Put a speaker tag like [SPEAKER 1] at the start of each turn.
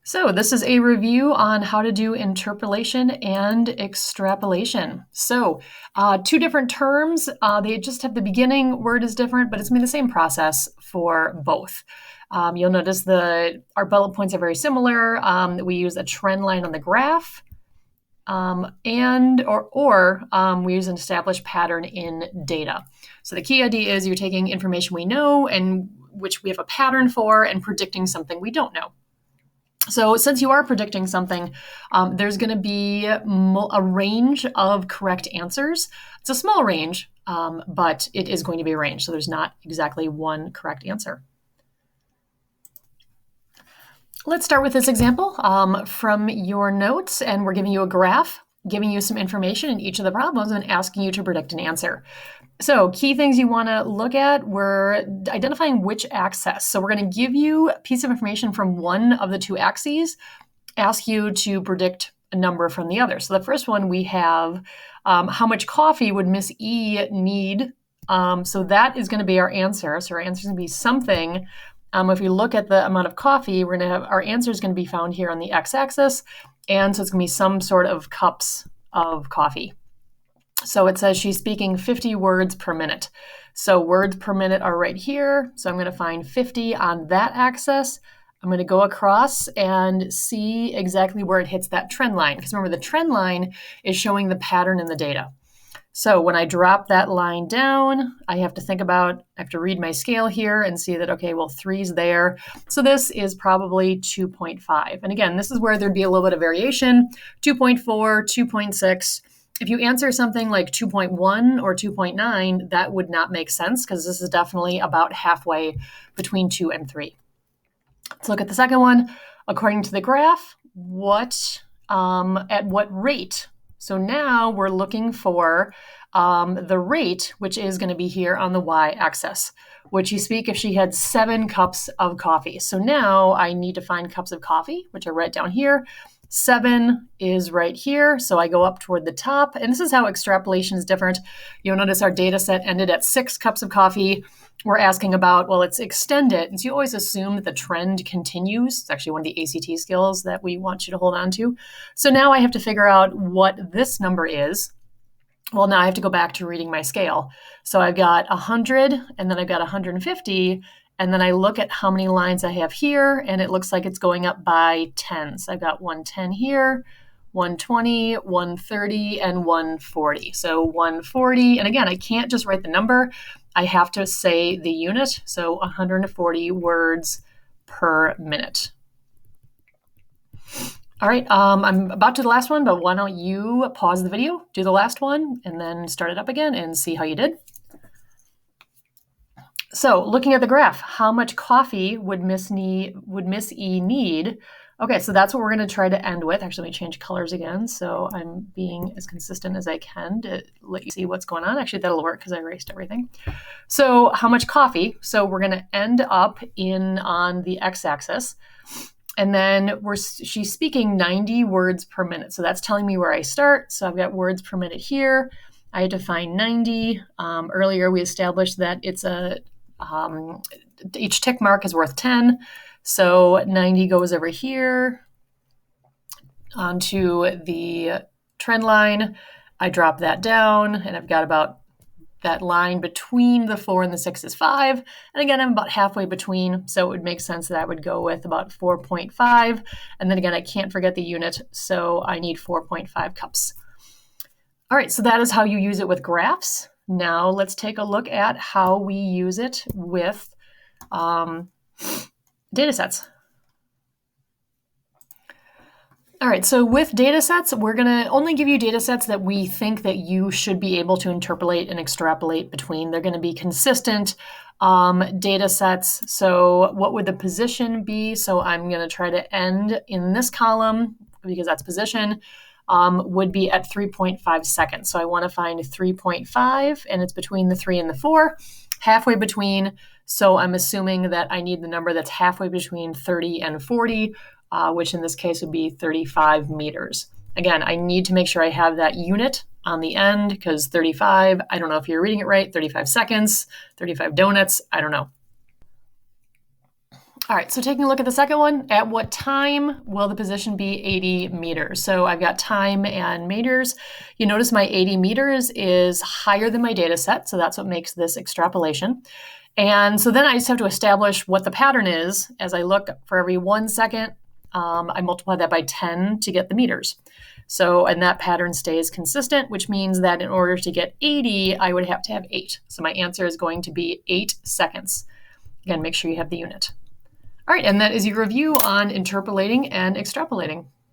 [SPEAKER 1] So this is a review on how to do interpolation and extrapolation. So two different terms. They just have the beginning word is different, but it's going to be the same process for both. You'll notice our bullet points are very similar. We use a trend line on the graph, we use an established pattern in data. So the key idea is you're taking information we know and which we have a pattern for and predicting something we don't know. So since you are predicting something, there's going to be a range of correct answers. It's a small range, but it is going to be a range. So there's not exactly one correct answer. Let's start with this example from your notes, and we're giving you a graph, giving you some information in each of the problems and asking you to predict an answer. So key things you want to look at, we're identifying which axis. So we're going to give you a piece of information from one of the two axes, ask you to predict a number from the other. So the first one we have, how much coffee would Miss E need? So that is going to be our answer. So our answer is going to be something. If you look at the amount of coffee, we're going to have our answer is going to be found here on the x-axis. And so it's going to be some sort of cups of coffee. So it says she's speaking 50 words per minute. So words per minute are right here. So I'm going to find 50 on that axis. I'm going to go across and see exactly where it hits that trend line. Because remember, the trend line is showing the pattern in the data. So when I drop that line down, I have to read my scale here and see that, okay, well, 3's there. So this is probably 2.5. And again, this is where there'd be a little bit of variation, 2.4, 2.6. If you answer something like 2.1 or 2.9, that would not make sense because this is definitely about halfway between 2 and 3. Let's look at the second one. According to the graph, at what rate? So now we're looking for the rate, which is going to be here on the y-axis. Would she speak if she had 7 cups of coffee? So now I need to find cups of coffee, which are right down here. 7 is right here, so I go up toward the top. And this is how extrapolation is different. You'll notice our data set ended at 6 cups of coffee. We're asking about, well, let's extend it. And so you always assume that the trend continues. It's actually one of the ACT skills that we want you to hold on to. So now I have to figure out what this number is. Well, now I have to go back to reading my scale. So I've got 100, and then I've got 150, and then I look at how many lines I have here, and it looks like it's going up by 10. So I've got 110 here, 120, 130, and 140. So 140, and again, I can't just write the number. I have to say the unit, so 140 words per minute. All right, I'm about to do the last one, but why don't you pause the video, do the last one, and then start it up again and see how you did. So looking at the graph, how much coffee would Miss E need? Okay, so that's what we're going to try to end with. Actually, let me change colors again, so I'm being as consistent as I can to let you see what's going on. Actually, that'll work because I erased everything. So how much coffee? So we're going to end up on the x-axis. And then she's speaking 90 words per minute. So that's telling me where I start. So I've got words per minute here. I had to find 90. Earlier, we established that it's each tick mark is worth 10. So 90 goes over here onto the trend line. I drop that down, and I've got about that line between the 4 and the 6 is 5. And again, I'm about halfway between, so it would make sense that I would go with about 4.5. And then again, I can't forget the unit, so I need 4.5 cups. All right, so that is how you use it with graphs. Now let's take a look at how we use it with data sets. All right, so with data sets, we're going to only give you data sets that we think that you should be able to interpolate and extrapolate between. They're going to be consistent data sets. So what would the position be? So I'm going to try to end in this column because that's position. Would be at 3.5 seconds. So I want to find 3.5, and it's between the 3 and the 4, halfway between. So I'm assuming that I need the number that's halfway between 30 and 40, which in this case would be 35 meters. Again, I need to make sure I have that unit on the end because 35, I don't know if you're reading it right, 35 seconds, 35 donuts, I don't know. All right, so taking a look at the second one, at what time will the position be 80 meters? So I've got time and meters. You notice my 80 meters is higher than my data set, so that's what makes this extrapolation. And so then I just have to establish what the pattern is. As I look for every 1 second, I multiply that by 10 to get the meters. So, and that pattern stays consistent, which means that in order to get 80, I would have to have 8. So my answer is going to be 8 seconds. Again, make sure you have the unit. All right, and that is your review on interpolating and extrapolating.